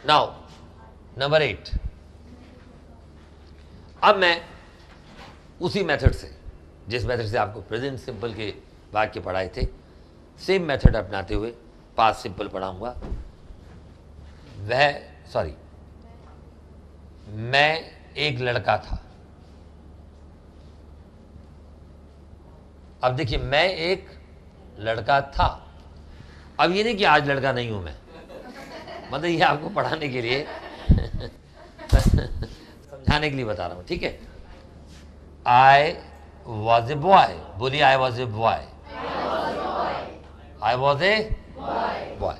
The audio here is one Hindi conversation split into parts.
नाउ नंबर 8, अब मैं उसी मेथड से, जिस मेथड से आपको प्रेजेंट सिंपल के वाक्य पढ़ाए थे, सेम मेथड अपनाते हुए पास्ट सिंपल पढ़ाऊंगा। मैं एक लड़का था। अब देखिए, मैं एक लड़का था। अब ये नहीं कि आज लड़का नहीं हूं मैं, मतलब ये आपको पढ़ाने के लिए समझाने के लिए बता रहा हूं, ठीक है। आई वॉज ए बॉय, बोलिए I was a boy, I was a boy.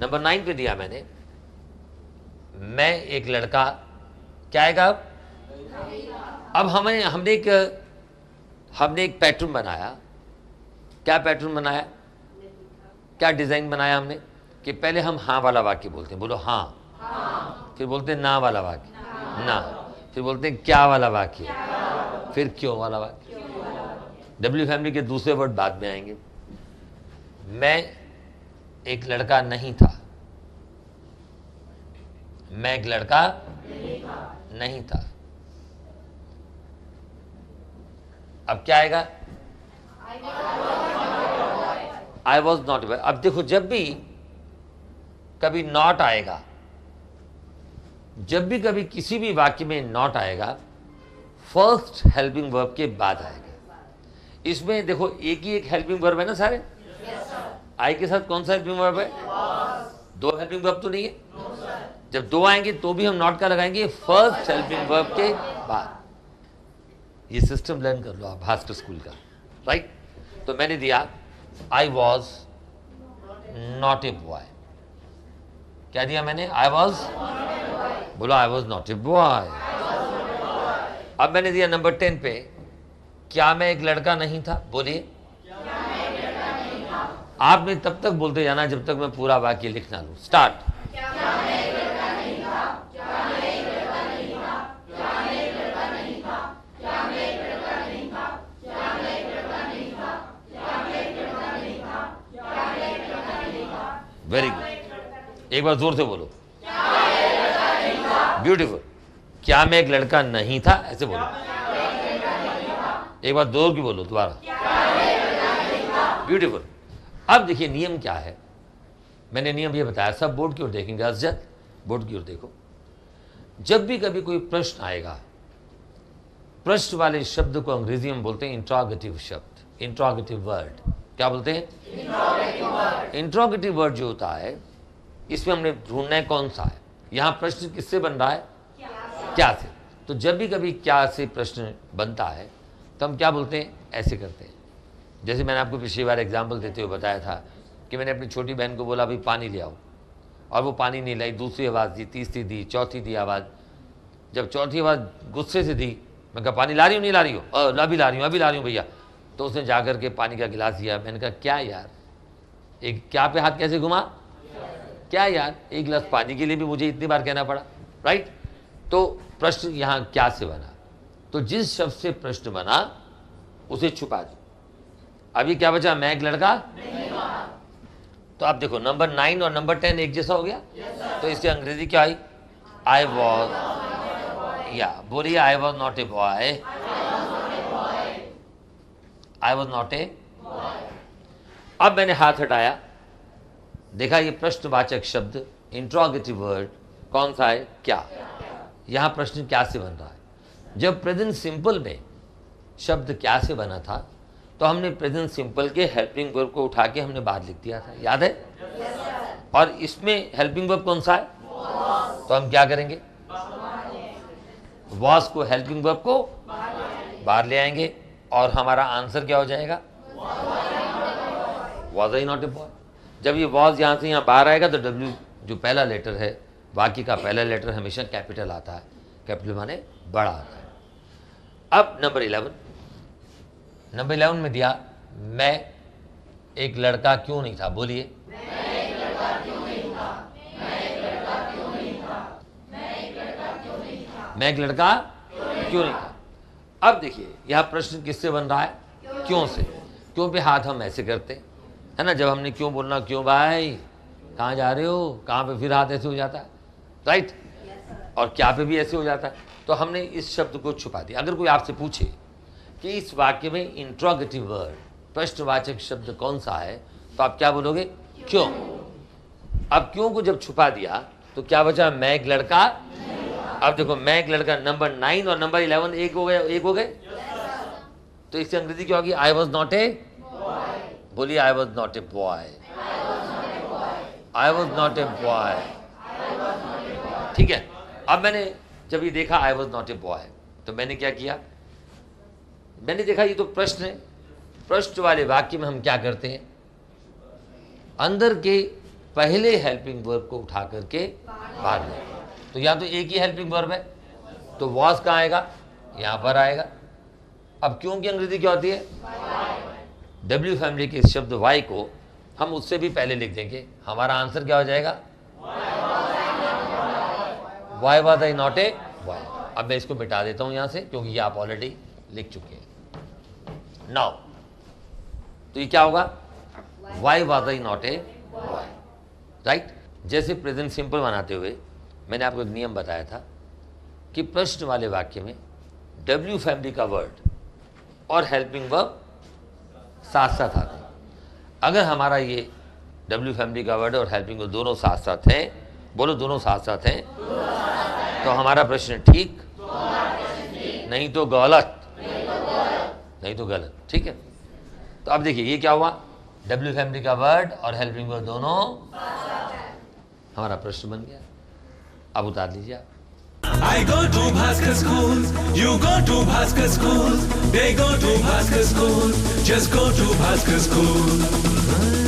Number 9 पे दिया मैंने, मैं एक लड़का, क्या आएगा अब हमने एक पैटर्न बनाया। क्या पैटर्न बनाया, क्या डिजाइन बनाया हमने, कि पहले हम हाँ वाला वाक्य बोलते हैं, बोलो हाँ, फिर बोलते हैं ना वाला वाक्य, ना, फिर बोलते हैं क्या वाला वाक्य, फिर क्यों वाला वाक्य। डब्ल्यू फैमिली के दूसरे वर्ड बाद में आएंगे। मैं एक लड़का नहीं था, मैं एक लड़का नहीं था। अब क्या आएगा, आई वॉज नॉट। अब देखो, जब भी कभी नॉट आएगा, जब भी कभी किसी भी वाक्य में नॉट आएगा, फर्स्ट हेल्पिंग वर्ब के बाद आएगा। इसमें देखो, एक ही एक हेल्पिंग वर्ब है ना सारे। आई के साथ कौन सा हेल्पिंग वर्ब है, दो हेल्पिंग वर्ब तो नहीं है। जब दो आएंगे तो भी हम नॉट का लगाएंगे फर्स्ट हेल्पिंग वर्ब के बाद। ये सिस्टम लर्न कर लो आप भास्कर स्कूल का, राइट। तो मैंने दिया I was not a boy. क्या दिया मैंने, आई वॉज, बोलो I was not a boy. अब मैंने दिया नंबर 10 पे, क्या मैं एक लड़का नहीं था, बोलिए। आपने तब तक बोलते जाना जब तक मैं पूरा वाक्य लिख ना लूं। स्टार्ट। वेरी गुड, एक बार जोर से बोलो, ब्यूटीफुल। क्या मैं एक लड़का नहीं था, ऐसे बोलो। एक बार जोर की बोलो दोबारा, ब्यूटीफुल। अब देखिए नियम क्या है, मैंने नियम ये बताया, सब बोर्ड की ओर देखेंगे। असजद, बोर्ड की ओर देखो। जब भी कभी कोई प्रश्न आएगा, प्रश्न वाले शब्द को अंग्रेजी में बोलते हैं इंट्रोगेटिव शब्द, इंट्रोगेटिव वर्ड। क्या बोलते हैं, इंट्रोगेटिव वर्ड जो होता है, इसमें हमने ढूंढना है कौन सा है। यहां प्रश्न किससे बन रहा है, क्या से। तो जब भी कभी क्या से प्रश्न बनता है तो हम क्या बोलते हैं, ऐसे करते हैं। जैसे मैंने आपको पिछली बार एग्जाम्पल देते हुए बताया था कि मैंने अपनी छोटी बहन को बोला, अभी पानी ले आओ, और वो पानी नहीं लाई। दूसरी आवाज़ दी, तीसरी दी, चौथी दी आवाज़। जब चौथी आवाज़ गुस्से से दी, मैं कहा पानी ला रही हूँ, नहीं ला रही हो, अभी ला रही हूँ, अभी ला रही हूँ भैया। तो उसने जाकर के पानी का गिलास दिया। मैंने कहा क्या यार, एक क्या पे हाथ कैसे घुमा, क्या यार, एक गिलास पानी के लिए भी मुझे इतनी बार कहना पड़ा, राइट। तो प्रश्न यहाँ क्या से बना, तो जिस शब्द से प्रश्न बना उसे छुपा दो। अभी क्या बचा, मैं एक लड़का। तो आप देखो, नंबर 9 और नंबर 10 एक जैसा हो गया। तो इससे अंग्रेजी क्या आई, आई वॉज, या बोलिए I was not a boy, I was not a. अब मैंने हाथ हटाया, देखा ये प्रश्नवाचक शब्द इंट्रोगेटिव वर्ड कौन सा है, क्या। यहां प्रश्न क्या से बन रहा है। जब प्रेजेंट सिंपल में शब्द क्या से बना था, तो हमने प्रेजेंट सिंपल के हेल्पिंग वर्ब को उठा के हमने बाहर लिख दिया था, याद है। और इसमें हेल्पिंग वर्ब कौन सा है, तो हम क्या करेंगे, वॉज को, हेल्पिंग वर्ब को बाहर ले आएंगे, और हमारा आंसर क्या हो जाएगा, was I not a boy. जब ये वॉज यहां से यहां बाहर आएगा तो डब्ल्यू जो पहला लेटर है, वाक्य का पहला लेटर हमेशा कैपिटल आता है, कैपिटल माने बड़ा आता है। अब नंबर 11, नंबर 11 में दिया, मैं एक लड़का क्यों नहीं था, बोलिए। मैं एक लड़का क्यों नहीं था। अब देखिए यह प्रश्न किससे बन रहा है, क्यों से। क्यों पे हाथ हम ऐसे करते है ना, जब हमने क्यों बोलना, क्यों भाई, कहाँ जा रहे हो, कहाँ पे, फिर हाथ ऐसे हो जाता है। राइट, और क्या पे भी ऐसे हो जाता है। तो हमने इस शब्द को छुपा दिया। अगर कोई आपसे पूछे कि इस वाक्य में इंट्रोगेटिव वर्ड, प्रश्नवाचक शब्द कौन सा है, तो आप क्या बोलोगे? क्यों। अब क्यों को जब छुपा दिया तो क्या बचा? मैं एक लड़का। अब देखो, मैं एक लड़का नंबर 9 और नंबर 11 एक हो गए। तो इससे अंग्रेजी क्या होगी? आई वॉज नॉट ए, बोलिए I was not a boy, I was not a boy. ठीक है। अब मैंने जब ये देखा I was not a boy, तो मैंने क्या किया? मैंने देखा ये तो प्रश्न है, प्रश्न वाले वाक्य में हम क्या करते हैं? अंदर के पहले हेल्पिंग वर्ब को उठा करके बाहर ले। तो यहाँ तो एक ही हेल्पिंग वर्ब है, तो वॉज कहाँ आएगा? यहाँ पर आएगा। अब क्यों की अंग्रेजी क्या होती है? डब्ल्यू फैमिली के इस शब्द वाई को हम उससे भी पहले लिख देंगे। हमारा आंसर क्या हो जाएगा? Why was I not a boy. अब मैं इसको मिटा देता हूँ यहाँ से, क्योंकि ये आप ऑलरेडी लिख चुके हैं। नाउ तो ये क्या होगा? Why was I not a boy, right. जैसे प्रेजेंट सिंपल बनाते हुए मैंने आपको एक नियम बताया था कि प्रश्न वाले वाक्य में डब्ल्यू फैमिली का वर्ड और हेल्पिंग वर्ब साथ साथ आते हैं। अगर हमारा ये डब्ल्यू फैमिली का वर्ड और हेल्पिंग वर्ब दोनों साथ साथ हैं, बोलो दोनों साथ साथ हैं, तो हमारा प्रश्न ठीक, नहीं तो गलत, नहीं तो गलत। ठीक है। तो अब देखिए ये क्या हुआ? डब्ल्यू फैमिली का वर्ड और हेल्पिंग वर्ब दोनों हमारा प्रश्न बन गया। अब उतार लीजिए आप। I go to Bhaskar School, you go to Bhaskar School, they go to Bhaskar School, just go to Bhaskar School.